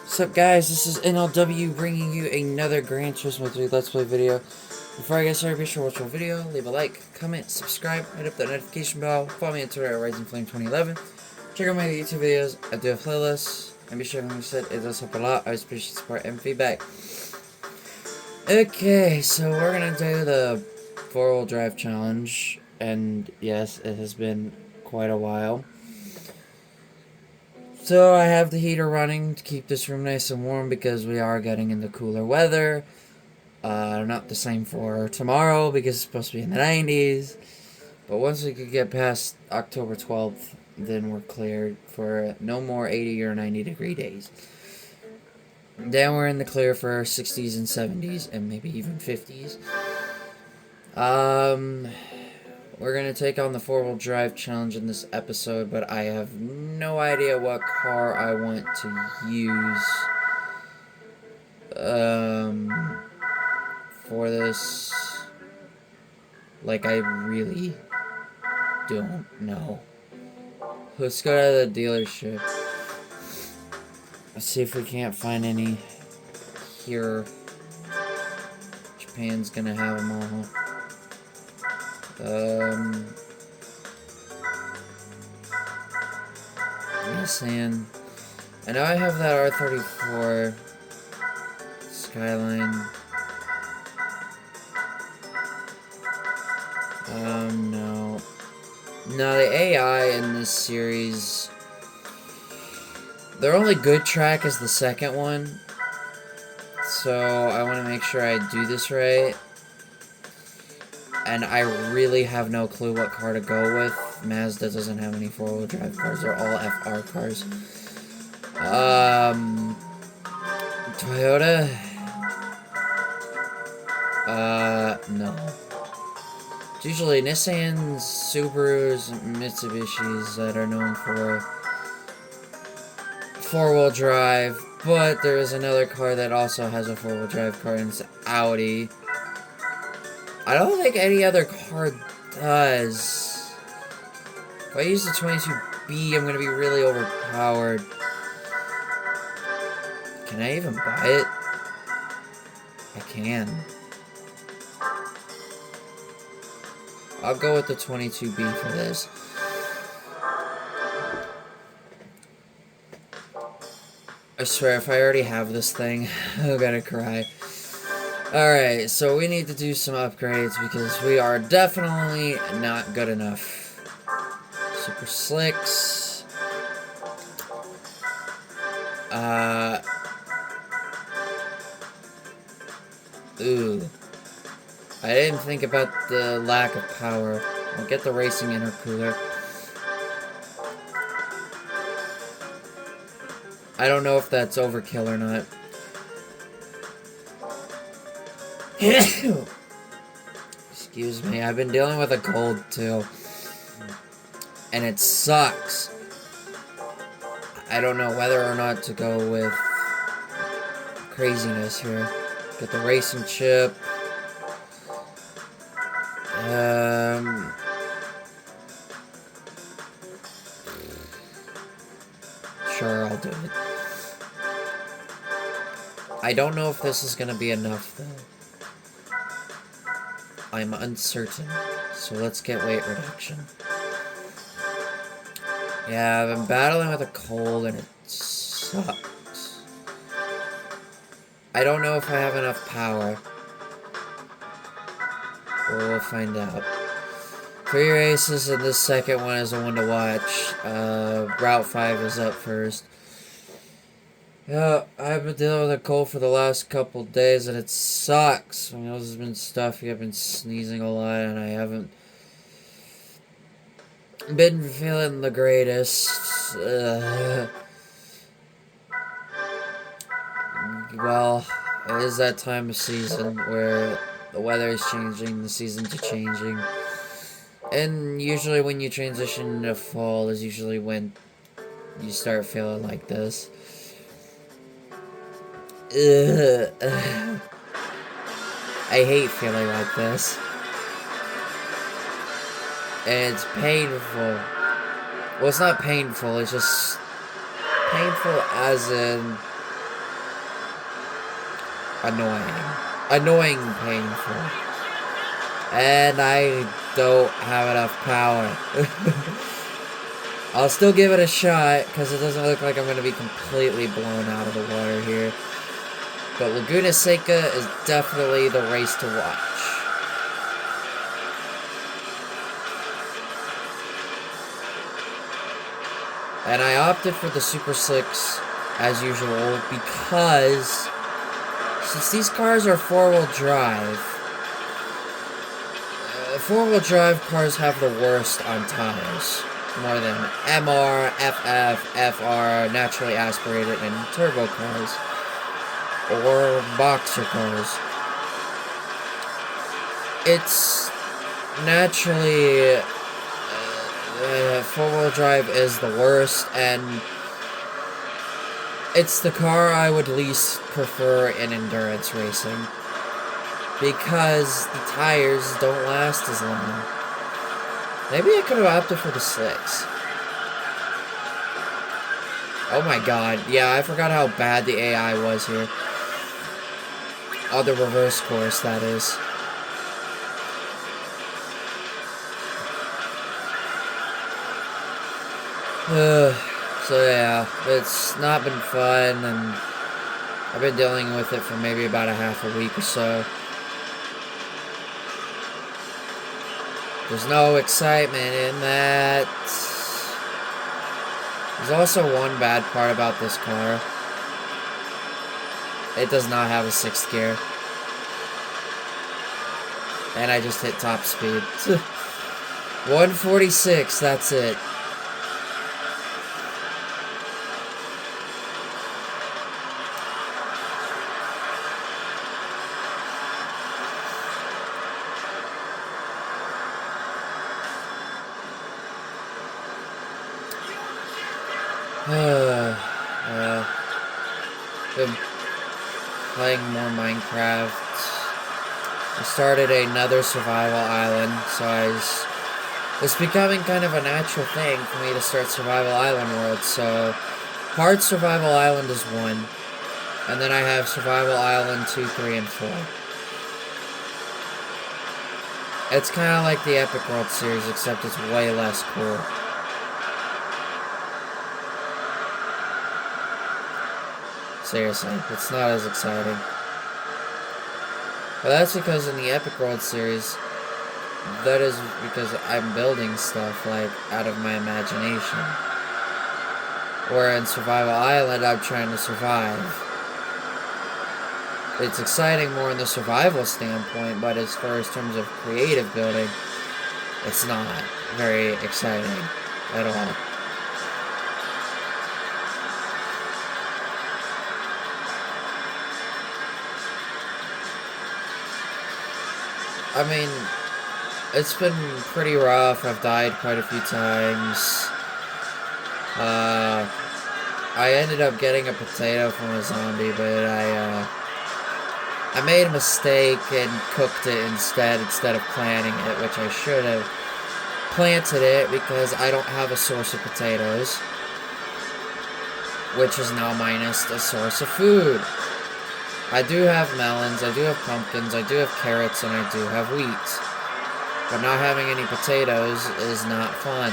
What's up, guys? This is NLW bringing you another Gran Turismo 3 Let's Play video. Before I get started, be sure to watch the video, leave a like, comment, subscribe, hit up that notification bell, follow me on Twitter at RisingFlame2011, check out my YouTube videos, I do a playlist, and be sure, like I said, it does help a lot. I appreciate support and feedback. Okay, so we're gonna do the 4-wheel drive challenge, and yes, it has been quite a while. So I have the heater running to keep this room nice and warm because we are getting into cooler weather. Not the same for tomorrow because it's supposed to be in the 90s. But once we could get past October 12th, then we're cleared for no more 80 or 90 degree days. Then we're in the clear for 60s and 70s and maybe even 50s. We're going to take on the 4-wheel drive challenge in this episode, but I have no idea what car I want to use for this. Like, I really don't know. Let's go to the dealership. Let's see if we can't find any here. Japan's going to have them all. Nissan. I know I have that R34 Skyline. No. No, the AI in this series, their only good track is the second one. So I want to make sure I do this right. And I really have no clue what car to go with. Mazda doesn't have any 4-wheel drive cars. They're all FR cars. Toyota? No. It's usually Nissans, Subarus, Mitsubishis that are known for 4-wheel drive. But there is another car that also has a 4-wheel drive car, and it's Audi. I don't think any other car does. If I use the 22B, I'm going to be really overpowered. Can I even buy it? I can. I'll go with the 22B for this. I swear, if I already have this thing, I'm gonna cry. Alright, so we need to do some upgrades because we are definitely not good enough. Super slicks. Ooh. I didn't think about the lack of power. I'll get the racing intercooler. I don't know if that's overkill or not. Excuse me, I've been dealing with a cold too. And it sucks. I don't know whether or not to go with craziness here. Get the racing chip. Sure, I'll do it. I don't know if this is gonna be enough, though. I'm uncertain. So let's get weight reduction. Yeah, I've been battling with a cold and it sucks. I don't know if I have enough power. We'll find out. 3 races, and this second one is the one to watch. Route 5 is up first. Yeah, I've been dealing with a cold for the last couple days, and it sucks. My nose has been stuffy, I've been sneezing a lot, and I haven't been feeling the greatest. Well, it is that time of season where the weather is changing, the seasons are changing. And usually when you transition into fall is usually when you start feeling like this. I hate feeling like this. And it's painful. Well, it's not painful, it's just painful as in annoying. Annoying painful. And I don't have enough power. I'll still give it a shot, because it doesn't look like I'm going to be completely blown out of the water here. But Laguna Seca is definitely the race to watch. And I opted for the Super Slicks, as usual, because since these cars are four-wheel drive, four-wheel drive cars have the worst on tires. More than MR, FF, FR, naturally aspirated, and turbo cars. Or boxer cars. It's naturally four-wheel drive is the worst, and it's the car I would least prefer in endurance racing, because the tires don't last as long. Maybe I could have opted for the slicks. Oh my god, yeah, I forgot how bad the AI was here. Oh, the reverse course, that is. So yeah, it's not been fun, and I've been dealing with it for maybe about a half a week or so. There's no excitement in that. There's also one bad part about this car. It does not have a 6th gear. And I just hit top speed. 146, that's it. Been playing more Minecraft. I started another survival island, so it's becoming kind of a natural thing for me to start survival island worlds. So hard survival island is 1, and then I have survival island 2, 3, and 4. It's kind of like the Epic World series, except it's way less cool. Seriously, it's not as exciting. But that's because in the Epic World series, that is because I'm building stuff, like, out of my imagination. Where in Survival Island, I'm trying to survive. It's exciting more in the survival standpoint, but as far as terms of creative building, it's not very exciting at all. I mean, it's been pretty rough. I've died quite a few times. I ended up getting a potato from a zombie, but I made a mistake and cooked it instead of planting it, which I should have planted it because I don't have a source of potatoes, which is now minus a source of food. I do have melons, I do have pumpkins, I do have carrots, and I do have wheat. But not having any potatoes is not fun.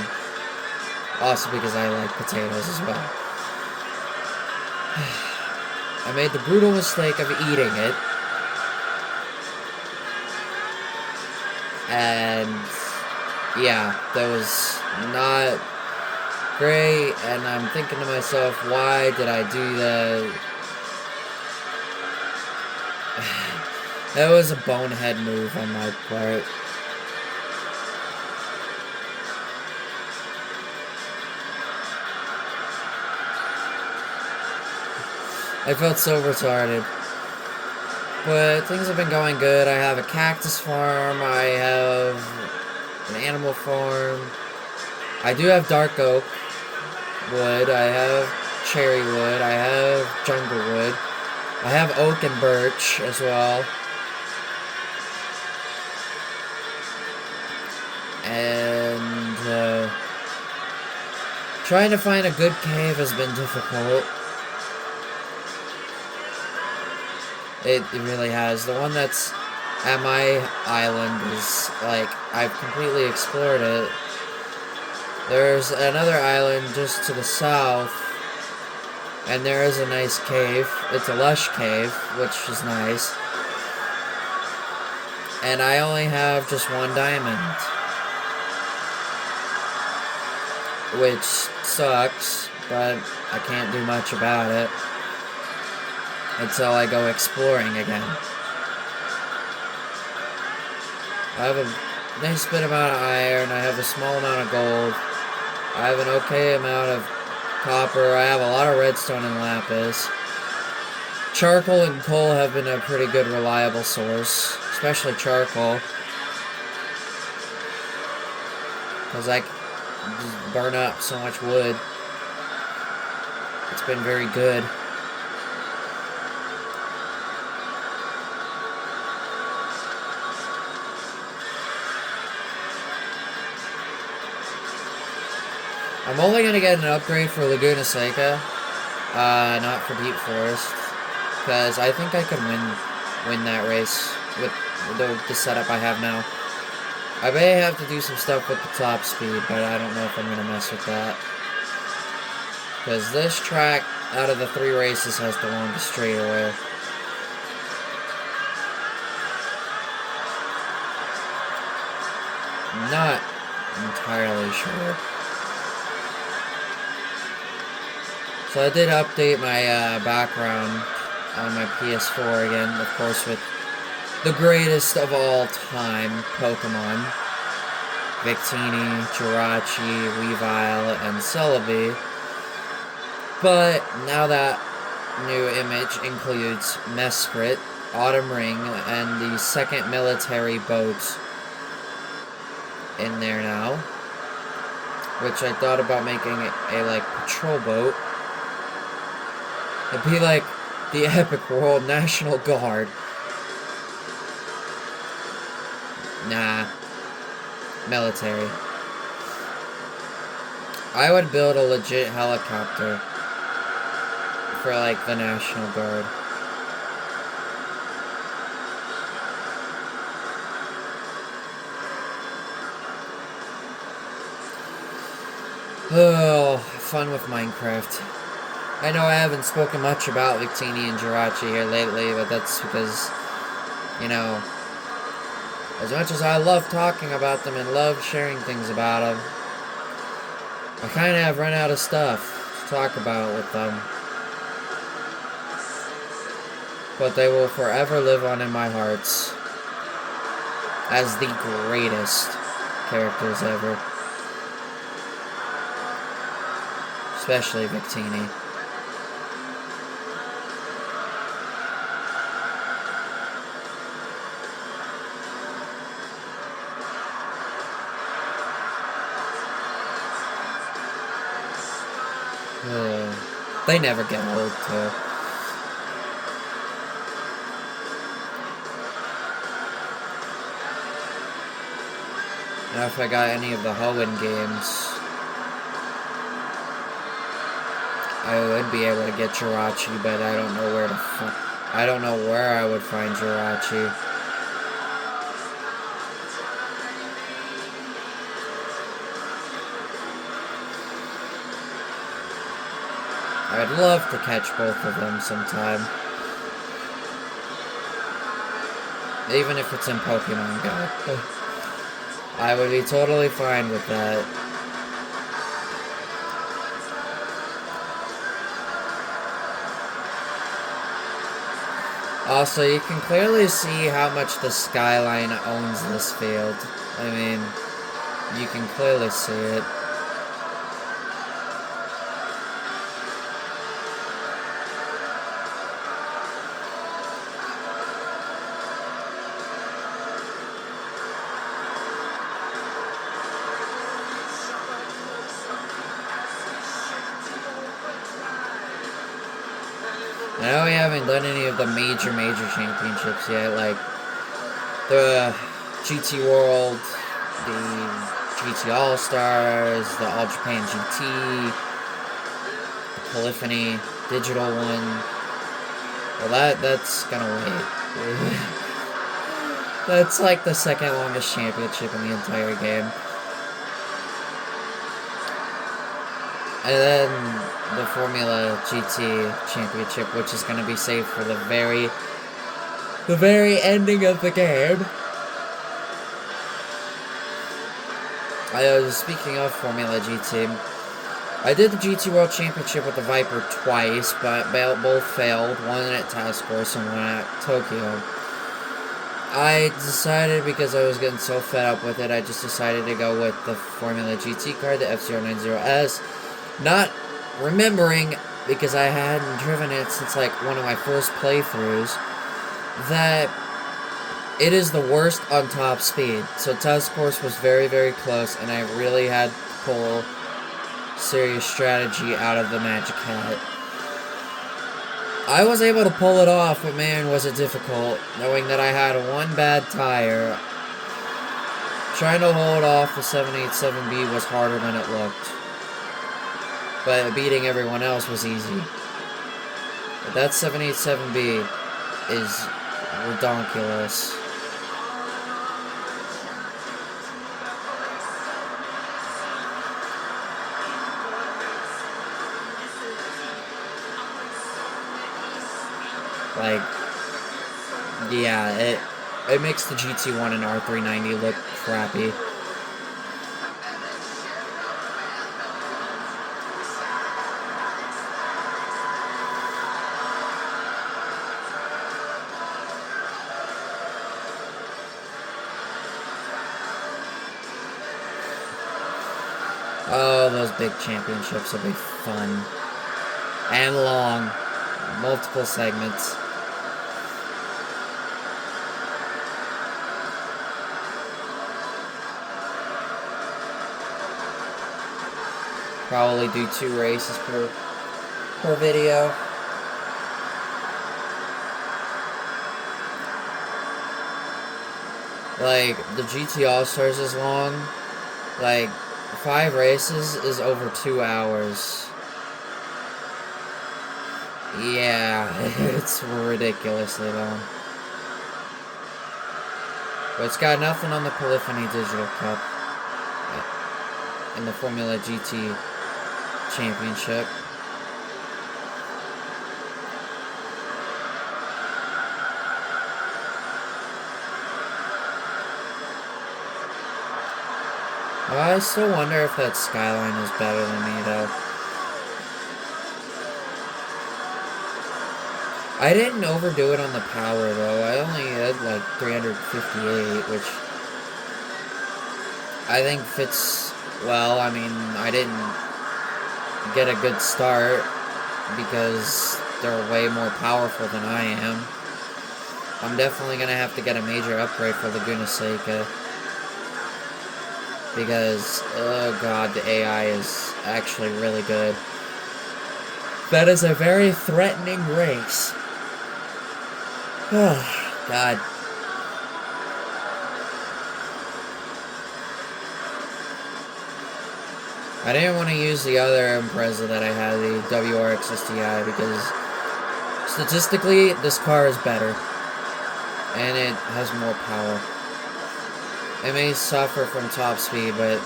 Also because I like potatoes as well. I made the brutal mistake of eating it. And yeah, that was not great, and I'm thinking to myself, why did I do that? That was a bonehead move on my part. I felt so retarded. But things have been going good. I have a cactus farm. I have an animal farm. I do have dark oak wood. I have cherry wood. I have jungle wood. I have oak and birch as well. And trying to find a good cave has been difficult. It really has. The one that's at my island is, like, I've completely explored it. There's another island just to the south, and there is a nice cave. It's a lush cave, which is nice. And I only have just one diamond, which sucks, but I can't do much about it until I go exploring again. I have a nice bit amount of iron, I have a small amount of gold, I have an okay amount of copper, I have a lot of redstone and lapis. Charcoal and coal have been a pretty good reliable source, especially charcoal, because I just burn up so much wood. It's been very good. I'm only going to get an upgrade for Laguna Seca, not for Deep Forest, because I think I could win that race with the setup I have now. I may have to do some stuff with the top speed, but I don't know if I'm going to mess with that. Because this track, out of the 3 races, has the longest straightaway. I'm not entirely sure. So I did update my background on my PS4 again, of course, with the greatest of all time Pokemon. Victini, Jirachi, Weavile, and Celebi. But now that new image includes Mesprit, Autumn Ring, and the second military boat in there now. Which I thought about making a like, patrol boat. It'd be like the Epic World National Guard. Nah. Military. I would build a legit helicopter for, like, the National Guard. Oh, fun with Minecraft. I know I haven't spoken much about Victini and Jirachi here lately, but that's because, you know, as much as I love talking about them and love sharing things about them, I kind of have run out of stuff to talk about with them. But they will forever live on in my hearts as the greatest characters ever. Especially Victini. They never get old, too. Now, if I got any of the Hoenn games, I would be able to get Jirachi, but I don't know where to I don't know where I would find Jirachi. I'd love to catch both of them sometime. Even if it's in Pokemon Go. I would be totally fine with that. Also, you can clearly see how much the skyline owns this field. I mean, you can clearly see it. I know we haven't done any of the major championships yet, like the GT World, the GT All-Stars, the All Japan GT, the Polyphony, Digital one, Well, that's gonna wait. That's like the second longest championship in the entire game. And then the Formula GT championship, which is gonna be saved for the very ending of the game. Speaking of Formula GT, I did the GT World Championship with the Viper twice, but both failed, one at Task Force and one at Tokyo. I decided, because I was getting so fed up with it, I just decided to go with the Formula GT card, the F090S, not remembering, because I hadn't driven it since like one of my first playthroughs, that it is the worst on top speed. So Task Force was very, very close, and I really had to pull serious strategy out of the Magic Hat. I was able to pull it off, but man, was it difficult, knowing that I had one bad tire. Trying to hold off the 787B was harder than it looked. But beating everyone else was easy. But that 787B is redonkulous. Like, yeah, it makes the GT1 and R390 look crappy. Oh, those big championships will be fun. And long. Multiple segments. Probably do 2 races per video. Like, the GT All-Stars is long. Like, 5 races is over 2 hours. Yeah, it's ridiculously long. But it's got nothing on the Polyphony Digital Cup in the Formula GT Championship. I still wonder if that Skyline is better than me, though. I didn't overdo it on the power, though. I only had, like, 358, which I think fits well. I mean, I didn't get a good start because they're way more powerful than I am. I'm definitely going to have to get a major upgrade for Laguna Seca. Because, oh god, the AI is actually really good. That is a very threatening race. Oh, god. I didn't want to use the other Impreza that I had, the WRX STI, because statistically, this car is better. And it has more power. It may suffer from top speed, but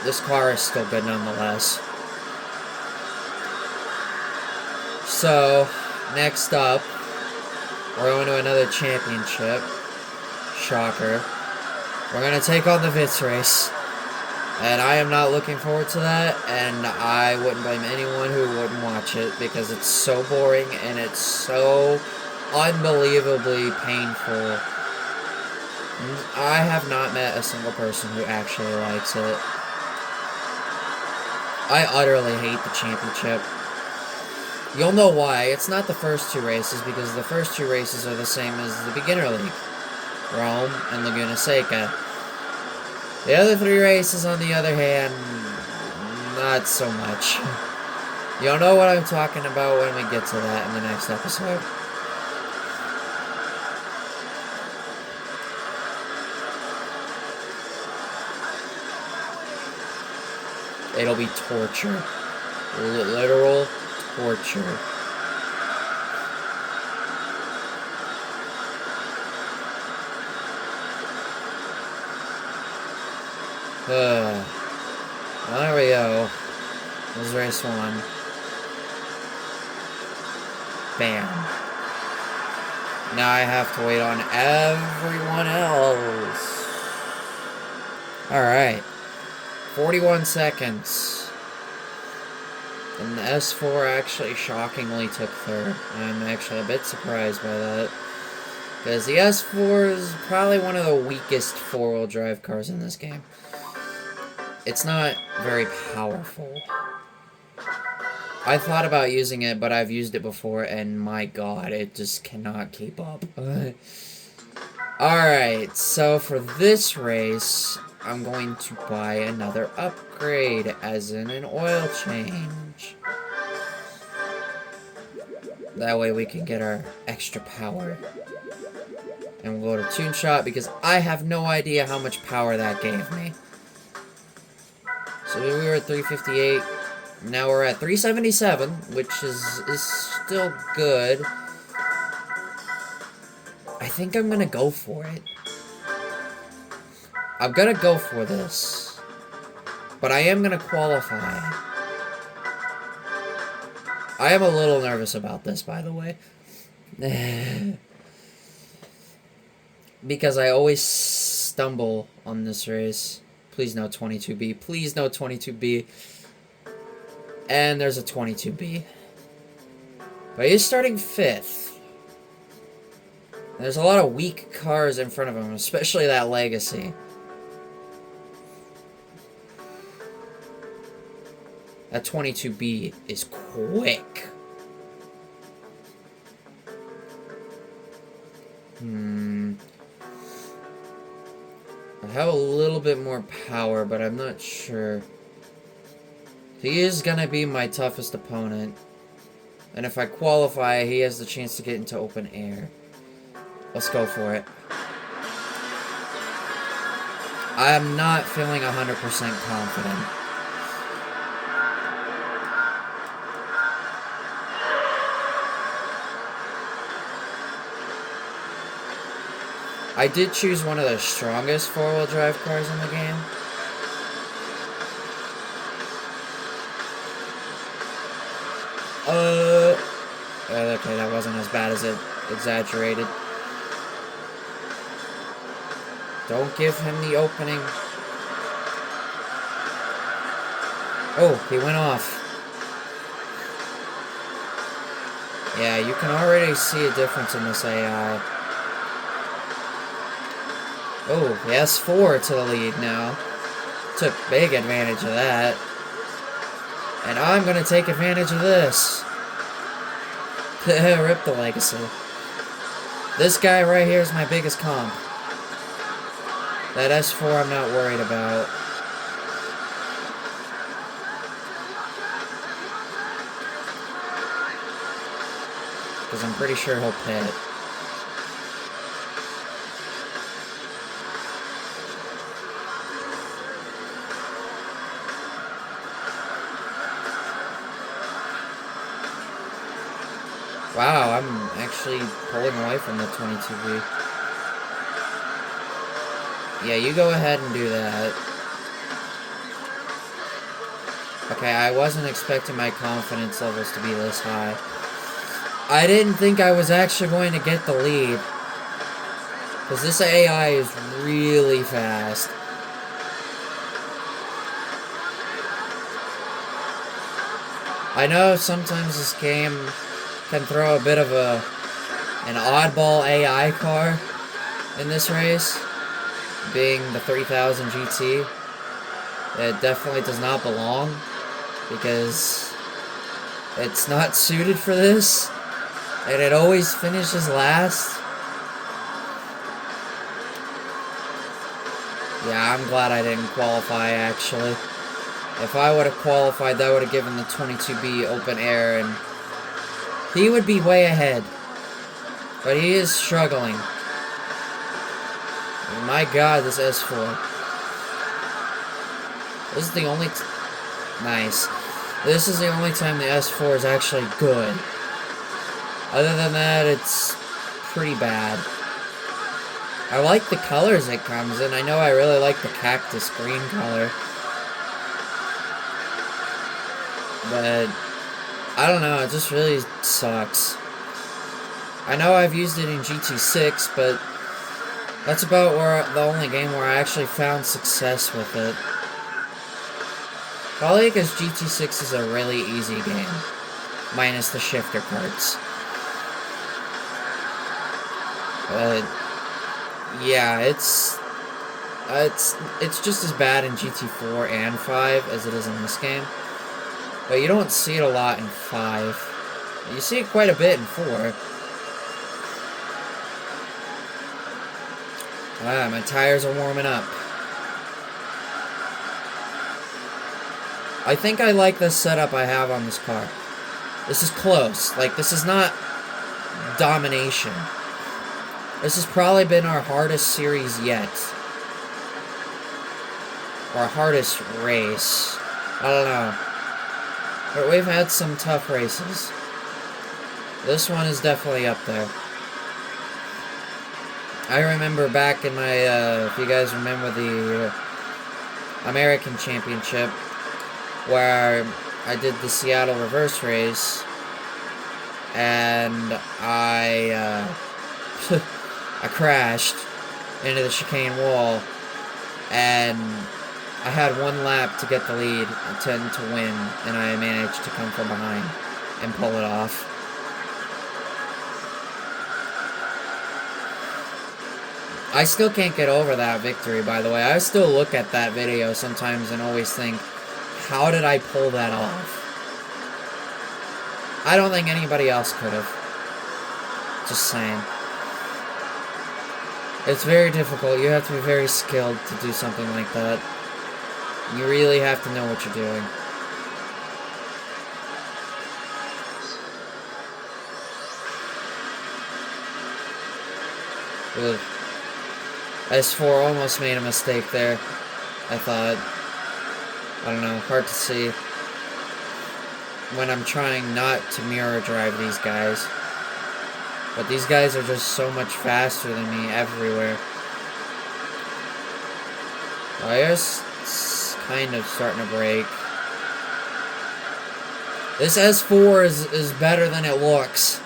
this car is still good nonetheless. So, next up, we're going to another championship. Shocker. We're going to take on the Vitz race. And I am not looking forward to that, and I wouldn't blame anyone who wouldn't watch it, because it's so boring, and it's so unbelievably painful. I have not met a single person who actually likes it. I utterly hate the championship. You'll know why. It's not the first 2 races, because the first 2 races are the same as the beginner league. Rome and Laguna Seca. The other 3 races, on the other hand, not so much. You'll know what I'm talking about when we get to that in the next episode. It'll be torture. Literal torture. Well, there we go. This is race 1. Bam. Now I have to wait on everyone else. Alright. 41 seconds. And the S4 actually shockingly took third. I'm actually a bit surprised by that. Because the S4 is probably one of the weakest four-wheel drive cars in this game. It's not very powerful. I thought about using it, but I've used it before, and my god, it just cannot keep up. Alright, so for this race, I'm going to buy another upgrade, as in an oil change. That way we can get our extra power. And we'll go to Tune Shop, because I have no idea how much power that gave me. So we were at 358. Now we're at 377, which is still good. I think I'm gonna go for it. I'm gonna go for this. But I am gonna qualify. I am a little nervous about this, by the way. Because I always stumble on this race. Please no 22B. Please no 22B. And there's a 22B. But he's starting 5th. There's a lot of weak cars in front of him, especially that Legacy. That 22B is quick. I have a little bit more power, but I'm not sure. He is gonna be my toughest opponent. And if I qualify, he has the chance to get into open air. Let's go for it. I am not feeling 100% confident. I did choose one of the strongest four-wheel drive cars in the game. Okay, that wasn't as bad as it exaggerated. Don't give him the opening. Oh, he went off. Yeah, you can already see a difference in this AI. Oh, the S4 to the lead now. Took big advantage of that. And I'm gonna take advantage of this. Rip the Legacy. This guy right here is my biggest comp. That S4 I'm not worried about. Because I'm pretty sure he'll pit. Wow, I'm actually pulling away from the 22B. Yeah, you go ahead and do that. Okay, I wasn't expecting my confidence levels to be this high. I didn't think I was actually going to get the lead. Because this AI is really fast. I know sometimes this game can throw a bit of an oddball AI car in this race, being the 3000 GT. It definitely does not belong, because it's not suited for this, and it always finishes last. Yeah, I'm glad I didn't qualify, actually. If I would have qualified, that would have given the 22B open air, and he would be way ahead. But he is struggling. And my god, this S4. This is the only... Nice. This is the only time the S4 is actually good. Other than that, it's pretty bad. I like the colors it comes in. I know I really like the cactus green color. But I don't know, it just really sucks. I know I've used it in GT6, but that's about the only game where I actually found success with it. Probably because GT6 is a really easy game, minus the shifter parts. But yeah, it's just as bad in GT4 and 5 as it is in this game. But you don't see it a lot in 5. You see it quite a bit in 4. Ah, my tires are warming up. I think I like the setup I have on this car. This is close. Like, this is not domination. This has probably been our hardest series yet. Our hardest race. I don't know. But we've had some tough races. This one is definitely up there. I remember back in my, if you guys remember the American Championship, where I did the Seattle reverse race, and I crashed into the chicane wall, and I had one lap to get the lead, to win, and I managed to come from behind and pull it off. I still can't get over that victory, by the way. I still look at that video sometimes and always think, how did I pull that off? I don't think anybody else could have. Just saying. It's very difficult. You have to be very skilled to do something like that. You really have to know what you're doing. Ugh. S4 almost made a mistake there, I thought. I don't know, hard to see when I'm trying not to mirror drive these guys. But these guys are just so much faster than me everywhere. I guess it's kind of starting to break. This S4 is better than it looks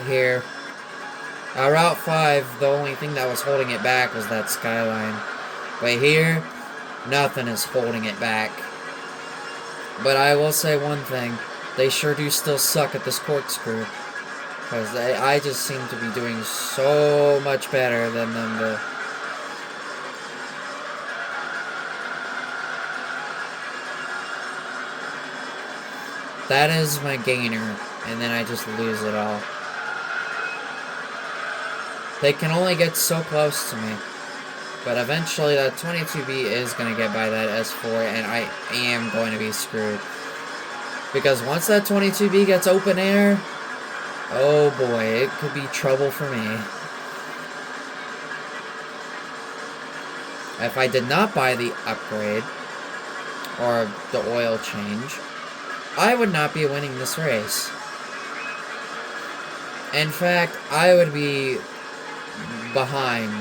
here. Route 5, the only thing that was holding it back was that skyline. But here, nothing is holding it back. But I will say one thing. They sure do still suck at this corkscrew. Because I just seem to be doing so much better than them to... That is my gainer. And then I just lose it all. They can only get so close to me. But eventually that 22B is going to get by that S4 and I am going to be screwed. Because once that 22B gets open air, oh boy, it could be trouble for me. If I did not buy the upgrade, or the oil change, I would not be winning this race. In fact, I would be behind.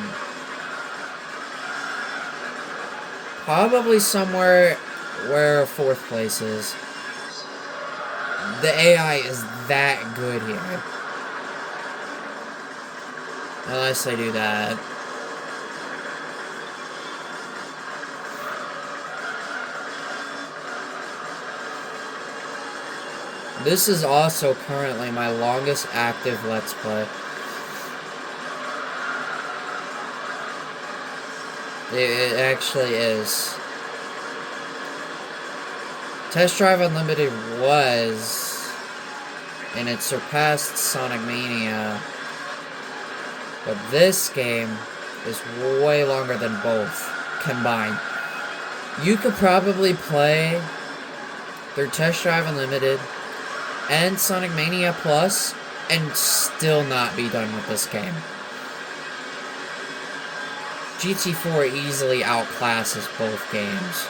Probably somewhere where 4th place is. The AI is that good here. Unless I do that. This is also currently my longest active Let's Play. It actually is. Test Drive Unlimited was, and it surpassed Sonic Mania. But this game is way longer than both combined. You could probably play through Test Drive Unlimited and Sonic Mania Plus and still not be done with this game. GT4 easily outclasses both games.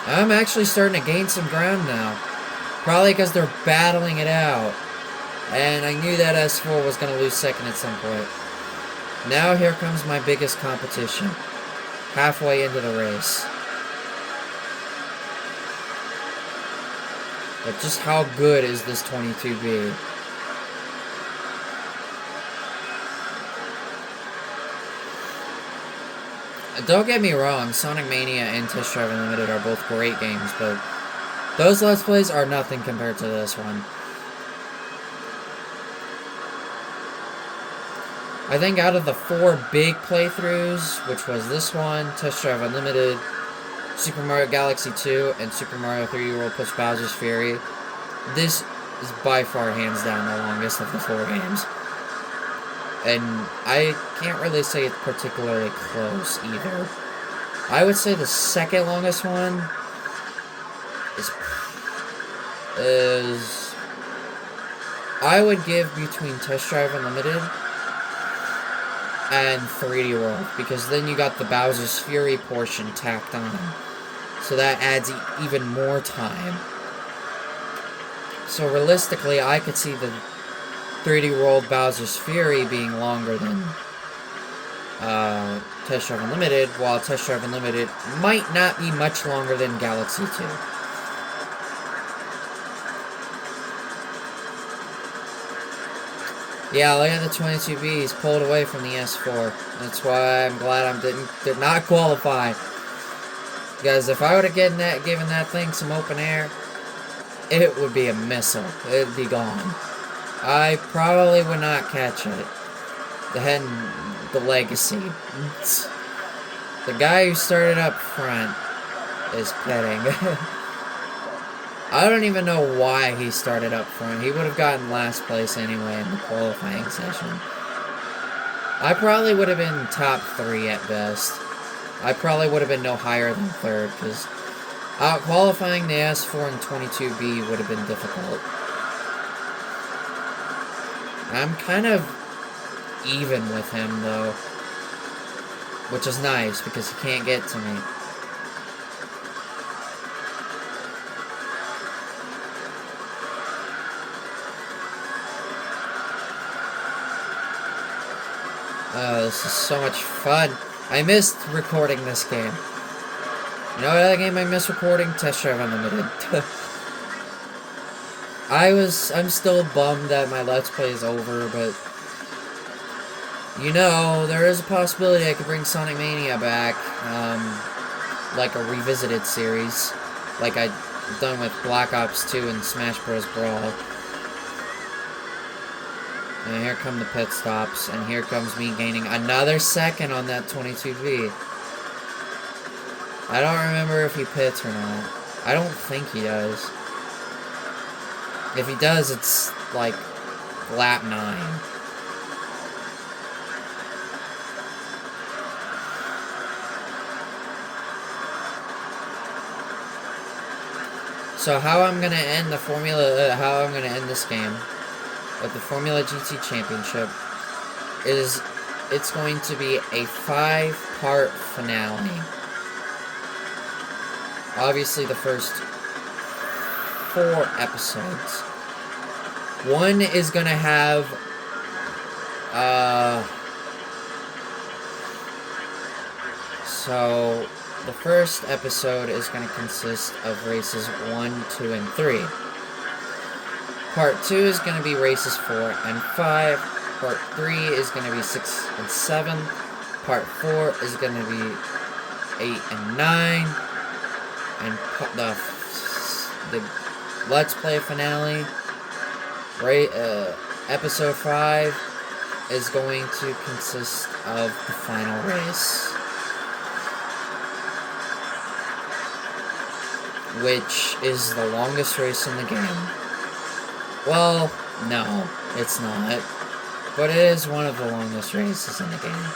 I'm actually starting to gain some ground now. Probably because they're battling it out. And I knew that S4 was going to lose second at some point. Now here comes my biggest competition. Halfway into the race. But just how good is this 22B? Don't get me wrong, Sonic Mania and Test Drive Unlimited are both great games, but those Let's Plays are nothing compared to this one. I think out of the 4 big playthroughs, which was this one, Test Drive Unlimited, Super Mario Galaxy 2, and Super Mario 3D World plus Bowser's Fury, this is by far, hands down, the longest of the 4 games. And I can't really say it's particularly close, either. I would say the second longest one is I would give between Test Drive Unlimited and 3D World, because then you got the Bowser's Fury portion tacked on. So that adds even more time. So realistically, I could see the 3D World Bowser's Fury being longer than Test Drive Unlimited, while Test Drive Unlimited might not be much longer than Galaxy 2. Yeah, look at the 22Bs pulled away from the S4. That's why I'm glad I did not qualify. Because if I would have given that thing some open air, it would be a missile. It would be gone. I probably would not catch it. The legacy. The guy who started up front is pitting. I don't even know why he started up front. He would have gotten last place anyway in the qualifying session. I probably would have been top 3 at best. I probably would have been no higher than 3rd, because qualifying the S4 and 22B would have been difficult. I'm kind of even with him, though. Which is nice, because he can't get to me. Oh, this is so much fun. I missed recording this game. You know what other game I missed recording? Test Drive Unlimited. I'm still bummed that my Let's Play is over, but you know, there is a possibility I could bring Sonic Mania back, like a revisited series, like I've done with Black Ops 2 and Smash Bros. Brawl. And here come the pit stops, and here comes me gaining another second on that 22B. I don't remember if he pits or not. I don't think he does. If he does, it's like lap 9. So how I'm gonna end this game with the Formula GT Championship is it's going to be a 5-part finale. Obviously, the first 4 episodes. One is gonna have so the first episode is going to consist of races 1, 2, and 3. Part 2 is going to be races 4 and 5. Part 3 is going to be 6 and 7. Part 4 is going to be 8 and 9. And the Let's Play finale, episode 5, is going to consist of the final race, which is the longest race in the game. Well, no, it's not. But it is one of the longest races in the game.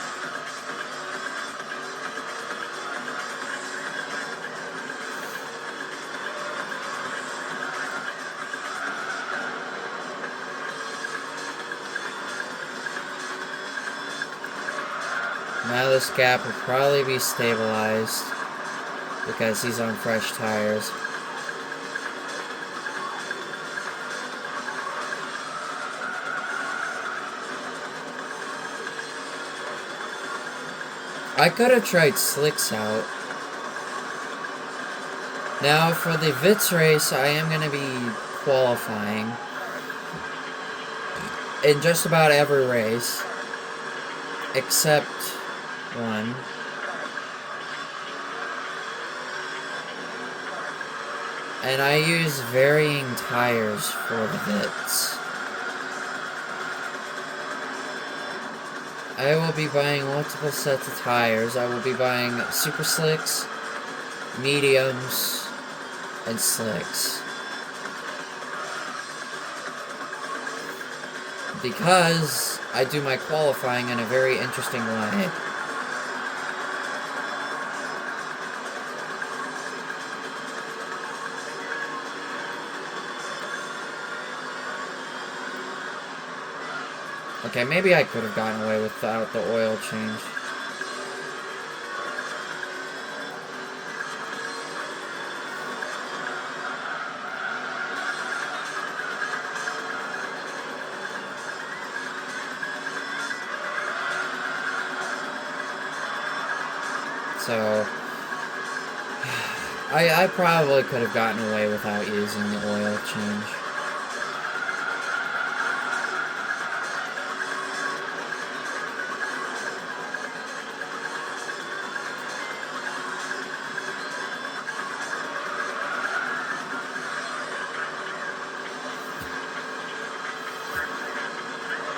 Now this gap will probably be stabilized because he's on fresh tires. I could have tried slicks out. Now, for the Vitz race, I am going to be qualifying in just about every race, except one. And I use varying tires for the Vitz. I will be buying multiple sets of tires. I will be buying super slicks, mediums, and slicks. Because I do my qualifying in a very interesting way. Okay, maybe I could have gotten away without the oil change. So, I probably could have gotten away without using the oil change.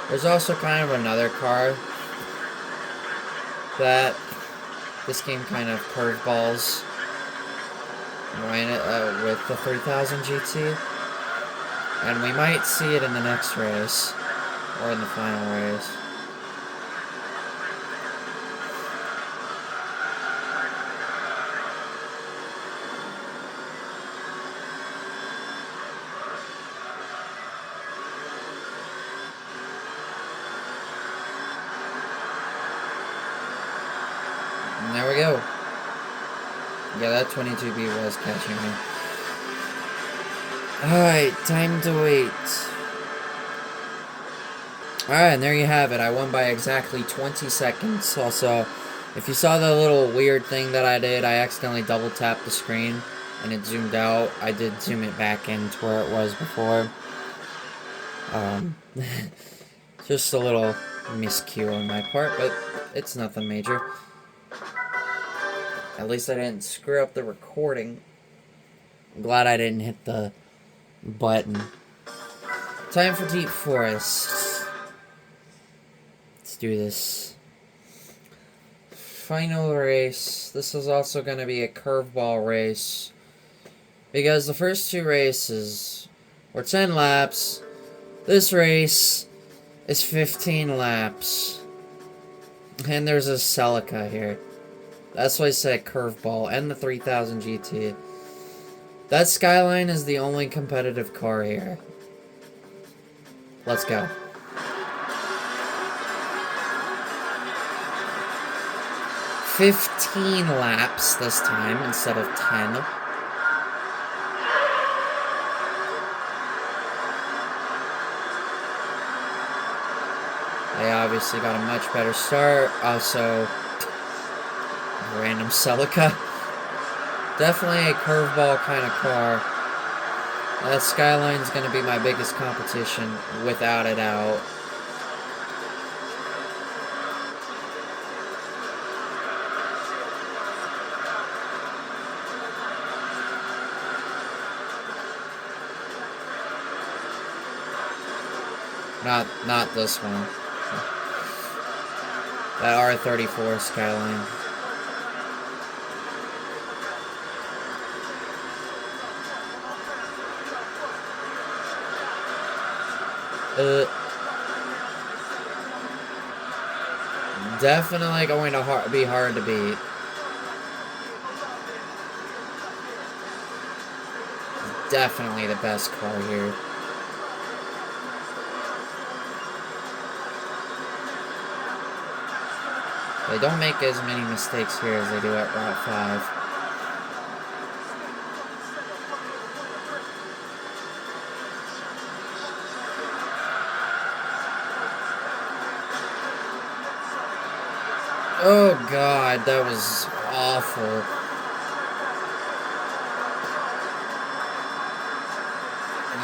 There's also kind of another car that this game kind of curveballs with the 3000 GT. And we might see it in the next race, or in the final race. And there we go. Yeah, that 22B was catching me. Alright, time to wait. Alright, and there you have it. I won by exactly 20 seconds. Also, if you saw the little weird thing that I did, I accidentally double tapped the screen and it zoomed out. I did zoom it back in to where it was before. Just a little miscue on my part, but it's nothing major. At least I didn't screw up the recording. I'm glad I didn't hit the button. Time for Deep Forest. Let's do this. Final race. This is also going to be a curveball race. Because the first two races were 10 laps. This race is 15 laps. And there's a Celica here. That's why I said curveball, and the 3000 GT. That Skyline is the only competitive car here. Let's go. "15 laps this time instead of 10. They obviously got a much better start. Also, random Celica. Definitely a curveball kind of car. That Skyline's going to be my biggest competition, without a doubt. Not this one. That R34 Skyline. Definitely going to be hard to beat. Definitely the best car here. They don't make as many mistakes here as they do at Route 5. Oh god, that was awful.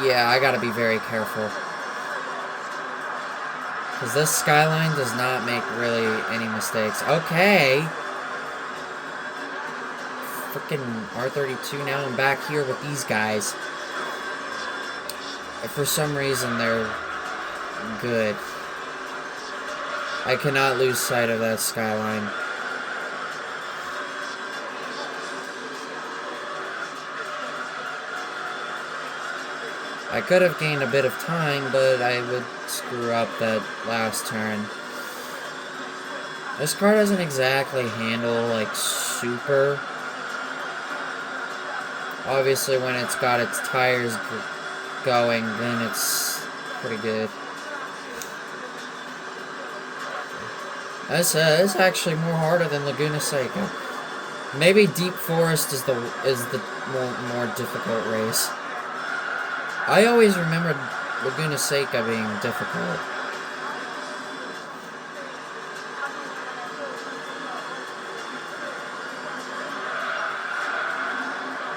Yeah, I gotta be very careful. Because this skyline does not make really any mistakes. Okay. Freaking R32 now. I'm back here with these guys. For some reason, they're good. I cannot lose sight of that skyline. I could have gained a bit of time, but I would screw up that last turn. This car doesn't exactly handle, like, super. Obviously, when it's got its tires going, then it's pretty good. This is actually more harder than Laguna Seca. Maybe Deep Forest is the more difficult race. I always remembered Laguna Seca being difficult.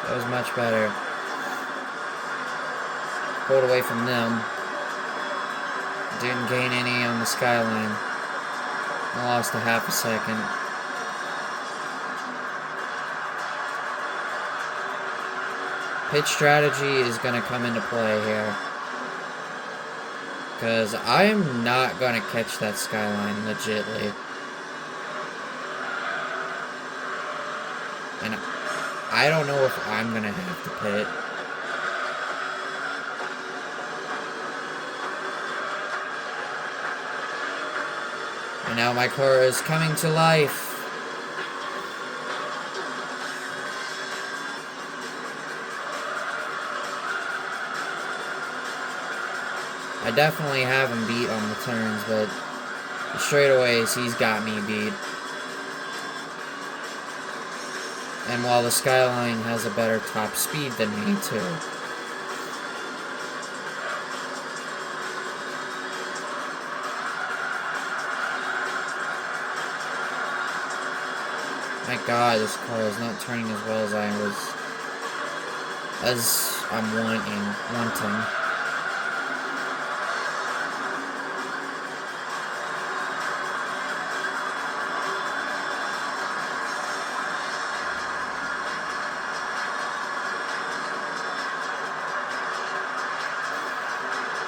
That was much better. Pulled away from them. Didn't gain any on the skyline. I lost a half a second. Pitch strategy is going to come into play here. Because I am not going to catch that skyline legitly. And I don't know if I'm going to have to pit. And now my car is coming to life. I definitely have him beat on the turns, but the straightaways, he's got me beat. And while the Skyline has a better top speed than me, too. My god, this car is not turning as well as I'm wanting.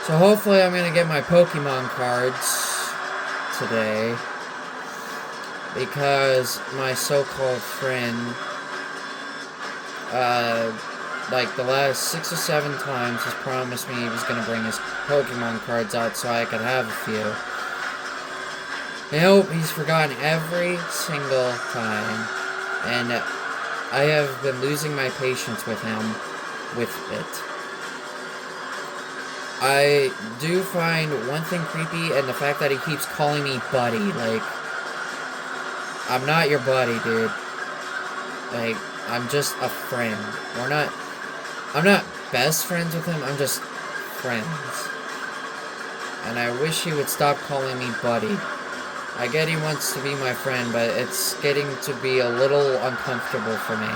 So hopefully I'm going to get my Pokemon cards today, because my so-called friend, like the last 6 or 7 times, has promised me he was going to bring his Pokemon cards out so I could have a few. I hope he's forgotten every single time, and I have been losing my patience with him with it. I do find one thing creepy, and the fact that he keeps calling me buddy. Like, I'm not your buddy, dude. Like, I'm just a friend. I'm not best friends with him, I'm just friends. And I wish he would stop calling me buddy. I get he wants to be my friend, but it's getting to be a little uncomfortable for me.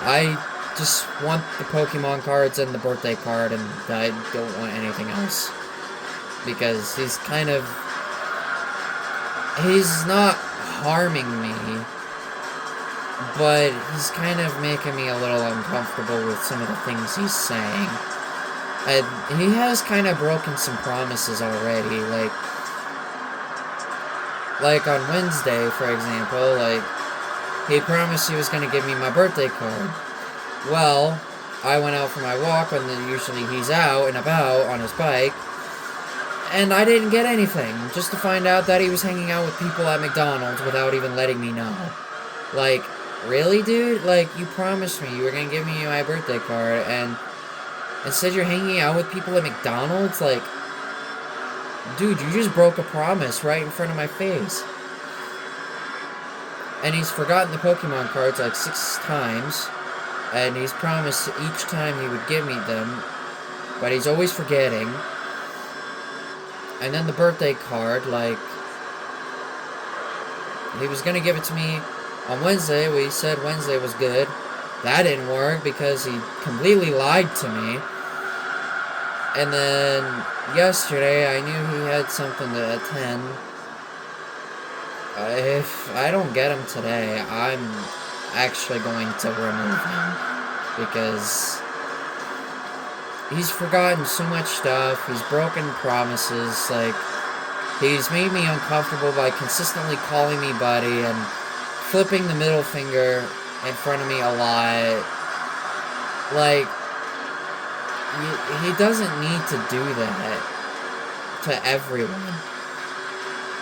I just want the Pokemon cards and the birthday card, and I don't want anything else. Because he's not harming me, but he's kind of making me a little uncomfortable with some of the things he's saying. And he has kind of broken some promises already, like on Wednesday, for example, like, he promised he was going to give me my birthday card. Well, I went out for my walk when usually he's out and about on his bike, and I didn't get anything, just to find out that he was hanging out with people at McDonald's without even letting me know. Like, really, dude? Like, you promised me you were gonna give me my birthday card, and instead you're hanging out with people at McDonald's? Like, dude, you just broke a promise right in front of my face. And he's forgotten the Pokemon cards like 6 times. And he's promised each time he would give me them, but he's always forgetting. And then the birthday card, like, He was gonna give it to me on Wednesday. We said Wednesday was good. That didn't work because he completely lied to me. And then yesterday, I knew he had something to attend. If I don't get him today, I'm actually going to remove him. Because he's forgotten so much stuff. He's broken promises. Like, he's made me uncomfortable by consistently calling me buddy and flipping the middle finger in front of me a lot. Like, he doesn't need to do that to everyone.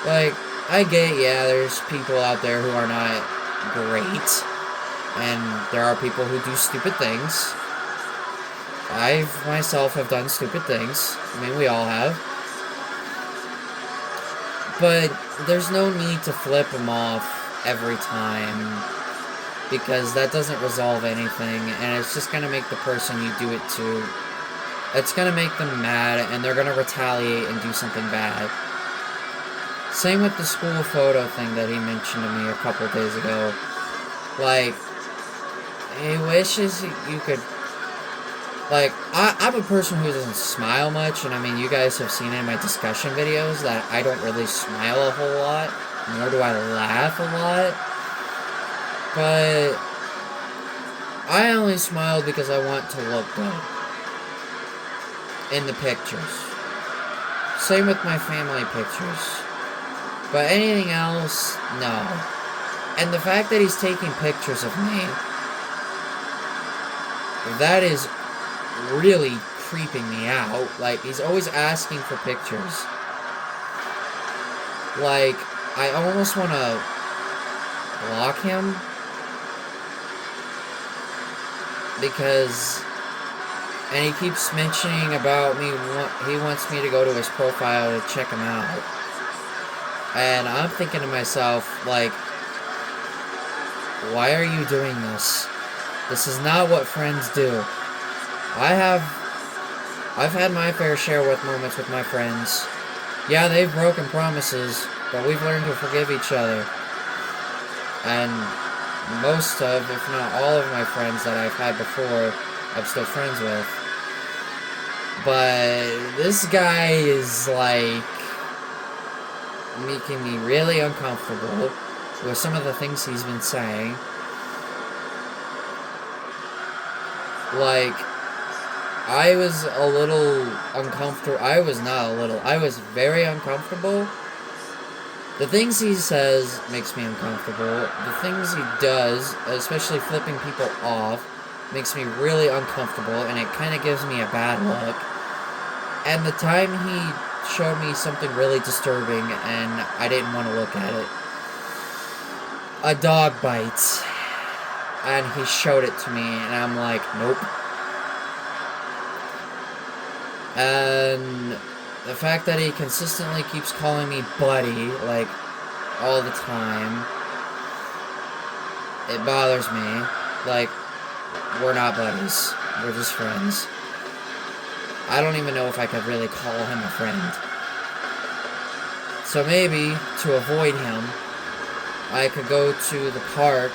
Like, I get, yeah, there's people out there who are not great, and there are people who do stupid things. I myself have done stupid things. I mean, we all have. But there's no need to flip them off every time, because that doesn't resolve anything, and it's just gonna make the person you do it to, it's gonna make them mad, and they're gonna retaliate and do something bad. Same with the school photo thing that he mentioned to me a couple days ago. Like, he wishes you could... Like, I'm a person who doesn't smile much, and I mean, you guys have seen in my discussion videos that I don't really smile a whole lot, nor do I laugh a lot. But I only smiled because I want to look good in the pictures. Same with my family pictures. But anything else, no. And the fact that he's taking pictures of me, that is really creeping me out. Like, he's always asking for pictures. Like, I almost want to block him. Because, and he keeps mentioning about me, he wants me to go to his profile to check him out. And I'm thinking to myself, like, why are you doing this? This is not what friends do. I've had my fair share with moments with my friends. Yeah, they've broken promises, but we've learned to forgive each other. And most of, if not all of my friends that I've had before, I'm still friends with. But this guy is, like, making me really uncomfortable with some of the things he's been saying. Like, I was a little uncomfortable. I was not a little. I was very uncomfortable. The things he says makes me uncomfortable. The things he does, especially flipping people off, makes me really uncomfortable, and it kind of gives me a bad look. And the time he showed me something really disturbing, and I didn't want to look at it. A dog bite. And he showed it to me, and I'm like, nope. And the fact that he consistently keeps calling me buddy, like, all the time, it bothers me. Like, we're not buddies. We're just friends. I don't even know if I could really call him a friend. So maybe, to avoid him, I could go to the park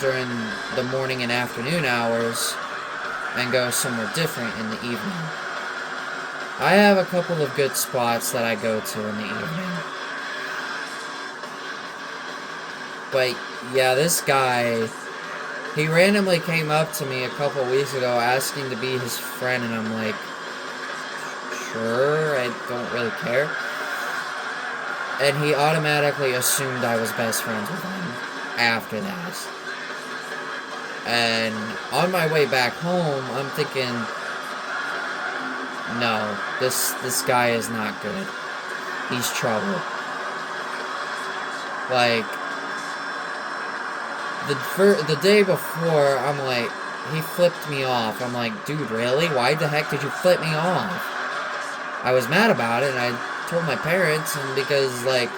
during the morning and afternoon hours and go somewhere different in the evening. I have a couple of good spots that I go to in the evening. But, yeah, this guy, he randomly came up to me a couple weeks ago asking to be his friend, and I'm like, sure, I don't really care. And he automatically assumed I was best friends with him after that. And on my way back home, I'm thinking, no, this guy is not good. He's trouble. Like, the day before, I'm like, he flipped me off. I'm like, dude, really? Why the heck did you flip me off? I was mad about it, and I told my parents, and because, like,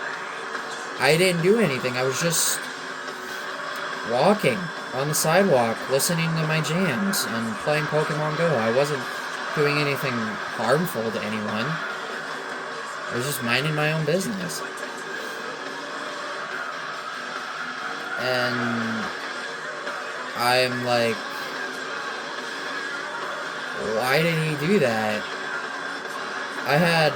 I didn't do anything. I was just walking on the sidewalk, listening to my jams, and playing Pokemon Go. I wasn't doing anything harmful to anyone. I was just minding my own business. And I'm like, why did he do that? I had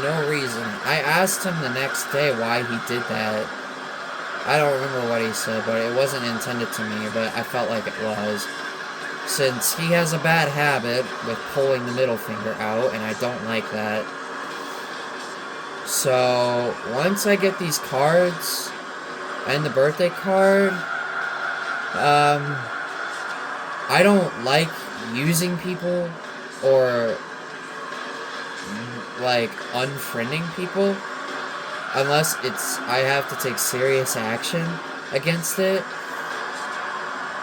no reason. I asked him the next day why he did that. I don't remember what he said, but it wasn't intended to me, but I felt like it was. Since he has a bad habit with pulling the middle finger out, and I don't like that. So, once I get these cards, and the birthday card, I don't like using people, or, like, unfriending people, unless I have to take serious action against it.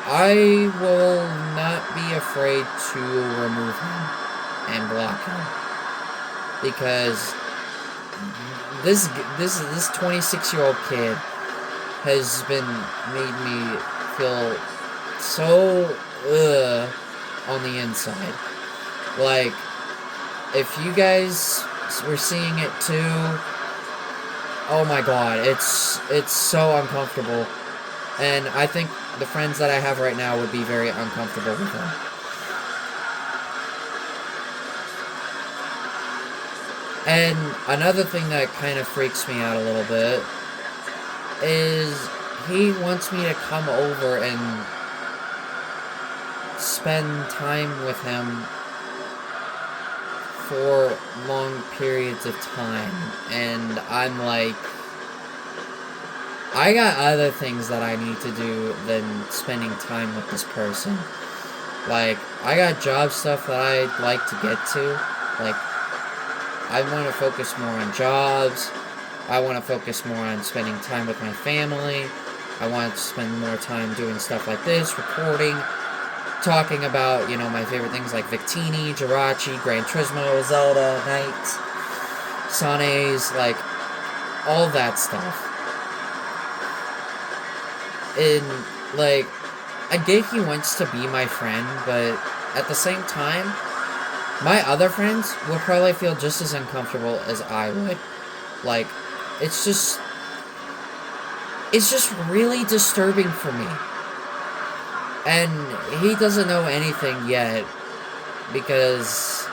I will not be afraid to remove him and block him, because this 26-year-old kid has made me feel so on the inside. Like, if you guys were seeing it too, oh my god, it's so uncomfortable. And I think the friends that I have right now would be very uncomfortable with him. And another thing that kind of freaks me out a little bit is he wants me to come over and spend time with him for long periods of time. And I'm like, I got other things that I need to do than spending time with this person. Like, I got job stuff that I'd like to get to. Like, I want to focus more on jobs. I want to focus more on spending time with my family. I want to spend more time doing stuff like this, recording, talking about, you know, my favorite things like Victini, Jirachi, Gran Turismo, Zelda, Knights, Sanes, like, all that stuff. And, like, I get he wants to be my friend, but at the same time, my other friends would probably feel just as uncomfortable as I would. Like, it's just really disturbing for me. And he doesn't know anything yet, because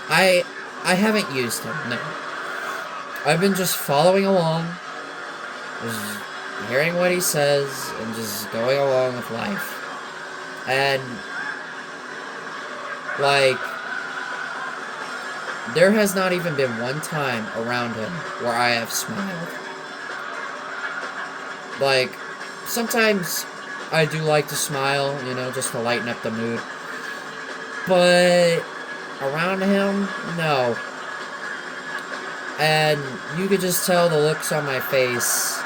I haven't used him, no. I've been just following along, just hearing what he says, and just going along with life. And, like, there has not even been one time around him where I have smiled. Like, sometimes I do like to smile, you know, just to lighten up the mood. But around him, no. And you could just tell the looks on my face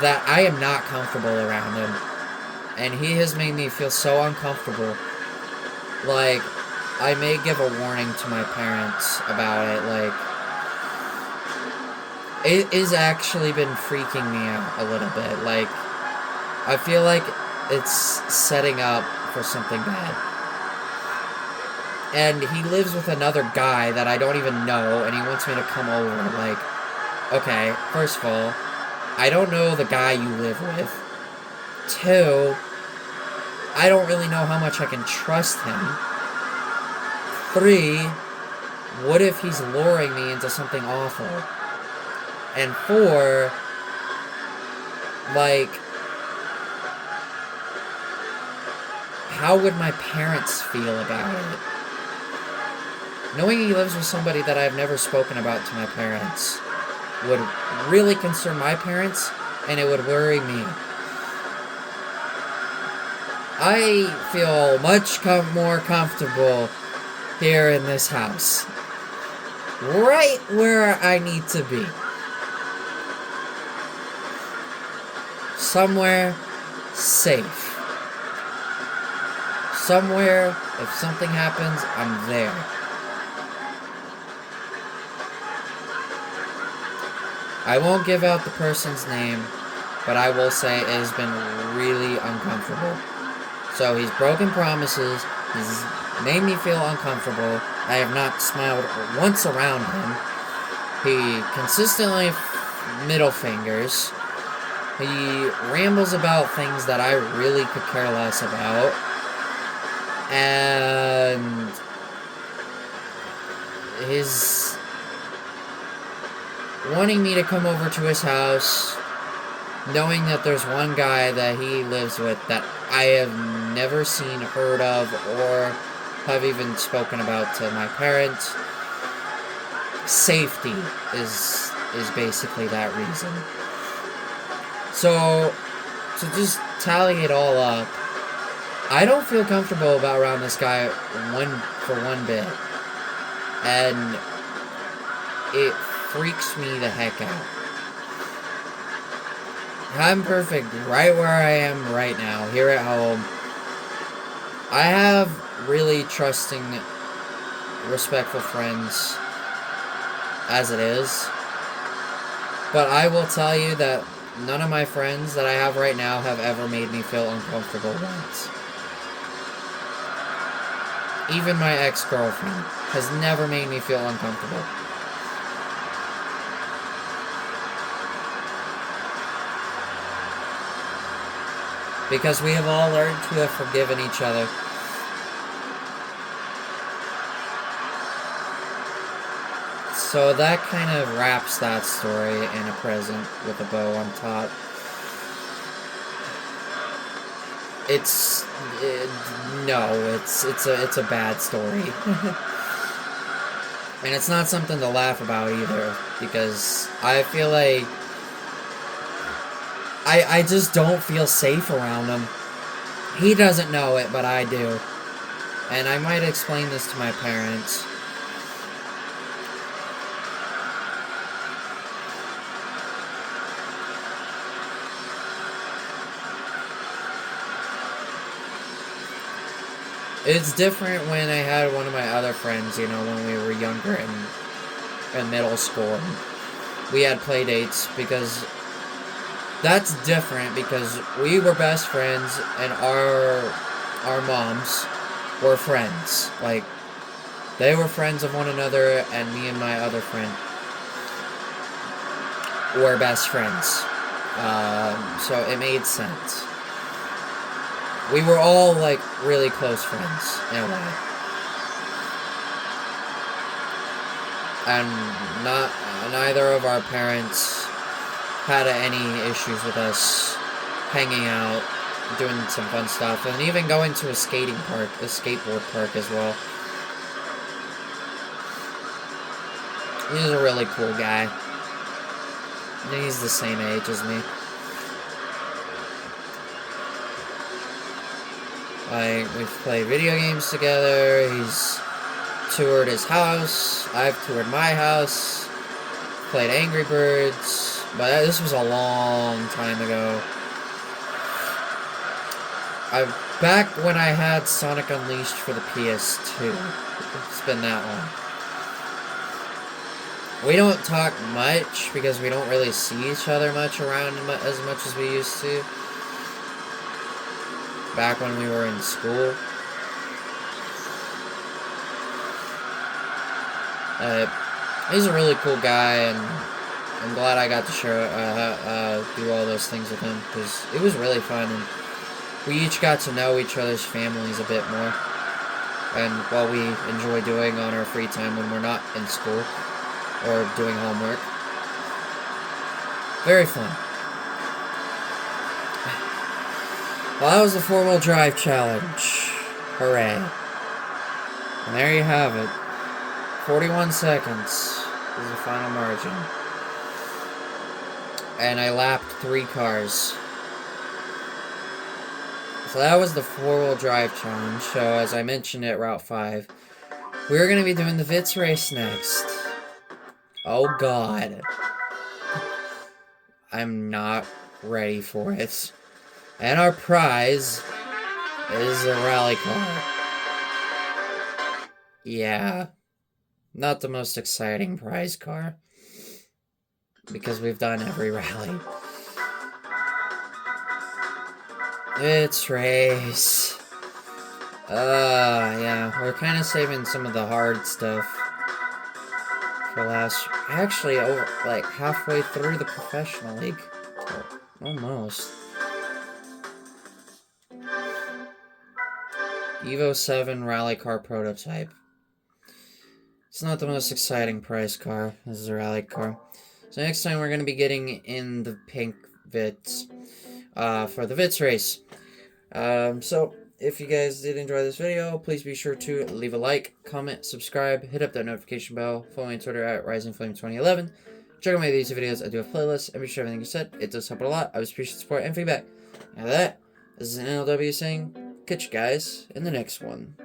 that I am not comfortable around him. And he has made me feel so uncomfortable. Like, I may give a warning to my parents about it. Like, it has actually been freaking me out a little bit. Like, I feel like it's setting up for something bad. And he lives with another guy that I don't even know, and he wants me to come over. Like, okay, first of all, I don't know the guy you live with. 2, I don't really know how much I can trust him. 3, what if he's luring me into something awful? And 4, like, how would my parents feel about it? Knowing he lives with somebody that I've never spoken about to my parents would really concern my parents, and it would worry me. I feel much more comfortable here in this house. Right where I need to be. Somewhere safe. Somewhere, if something happens, I'm there. I won't give out the person's name, but I will say it has been really uncomfortable. So he's broken promises, he's made me feel uncomfortable, I have not smiled once around him, he consistently middle fingers, He rambles about things that I really could care less about. And his wanting me to come over to his house, knowing that there's one guy that he lives with that I have never seen, heard of, or have even spoken about to my parents. Safety is basically that reason. So, to just tally it all up, I don't feel comfortable about around this guy for one bit. And it freaks me the heck out. I'm perfect right where I am right now, here at home. I have really trusting, respectful friends as it is. But I will tell you that none of my friends that I have right now have ever made me feel uncomfortable once. Even my ex-girlfriend has never made me feel uncomfortable. Because we have all learned to have forgiven each other. So that kind of wraps that story in a present with a bow on top. It's a bad story. And it's not something to laugh about either, because I feel like I just don't feel safe around him. He doesn't know it, but I do. And I might explain this to my parents. It's different when I had one of my other friends, you know, when we were younger in middle school. We had play dates, because that's different, because we were best friends and our moms were friends. Like, they were friends of one another, and me and my other friend were best friends. So it made sense. We were all, like, really close friends, in a way. And neither of our parents had any issues with us hanging out, doing some fun stuff, and even going to a skateboard park as well. He's a really cool guy. He's the same age as me. Like, we've played video games together, he's toured his house, I've toured my house, played Angry Birds, but this was a long time ago. Back when I had Sonic Unleashed for the PS2. It's been that long. We don't talk much, because we don't really see each other much around as much as we used to. Back when we were in school. He's a really cool guy, and I'm glad I got to do all those things with him, because it was really fun, and we each got to know each other's families a bit more, and what we enjoy doing on our free time when we're not in school, or doing homework. Very fun. Well, that was the 4-wheel drive challenge. Hooray. And there you have it. 41 seconds is the final margin. And I lapped 3 cars. So that was the 4-wheel drive challenge. So as I mentioned at Route 5, we're going to be doing the Vitz race next. Oh god. I'm not ready for it. And our prize is a rally car. Yeah. Not the most exciting prize car. Because we've done every rally. It's race. Yeah. We're kind of saving some of the hard stuff for last... Actually, over, like, halfway through the professional league. Almost. Evo 7 rally car prototype. It's not the most exciting price car. This is a rally car. So next time we're going to be getting in the pink Vits for the Vits race. So if you guys did enjoy this video, please be sure to leave a like, comment, subscribe, hit up that notification bell, follow me on Twitter at RisingFlame2011. Check out my YouTube videos. I do have playlists, and be sure everything you said. It does help a lot. I would appreciate support and feedback. Now that, this is an NLW saying, catch you guys in the next one.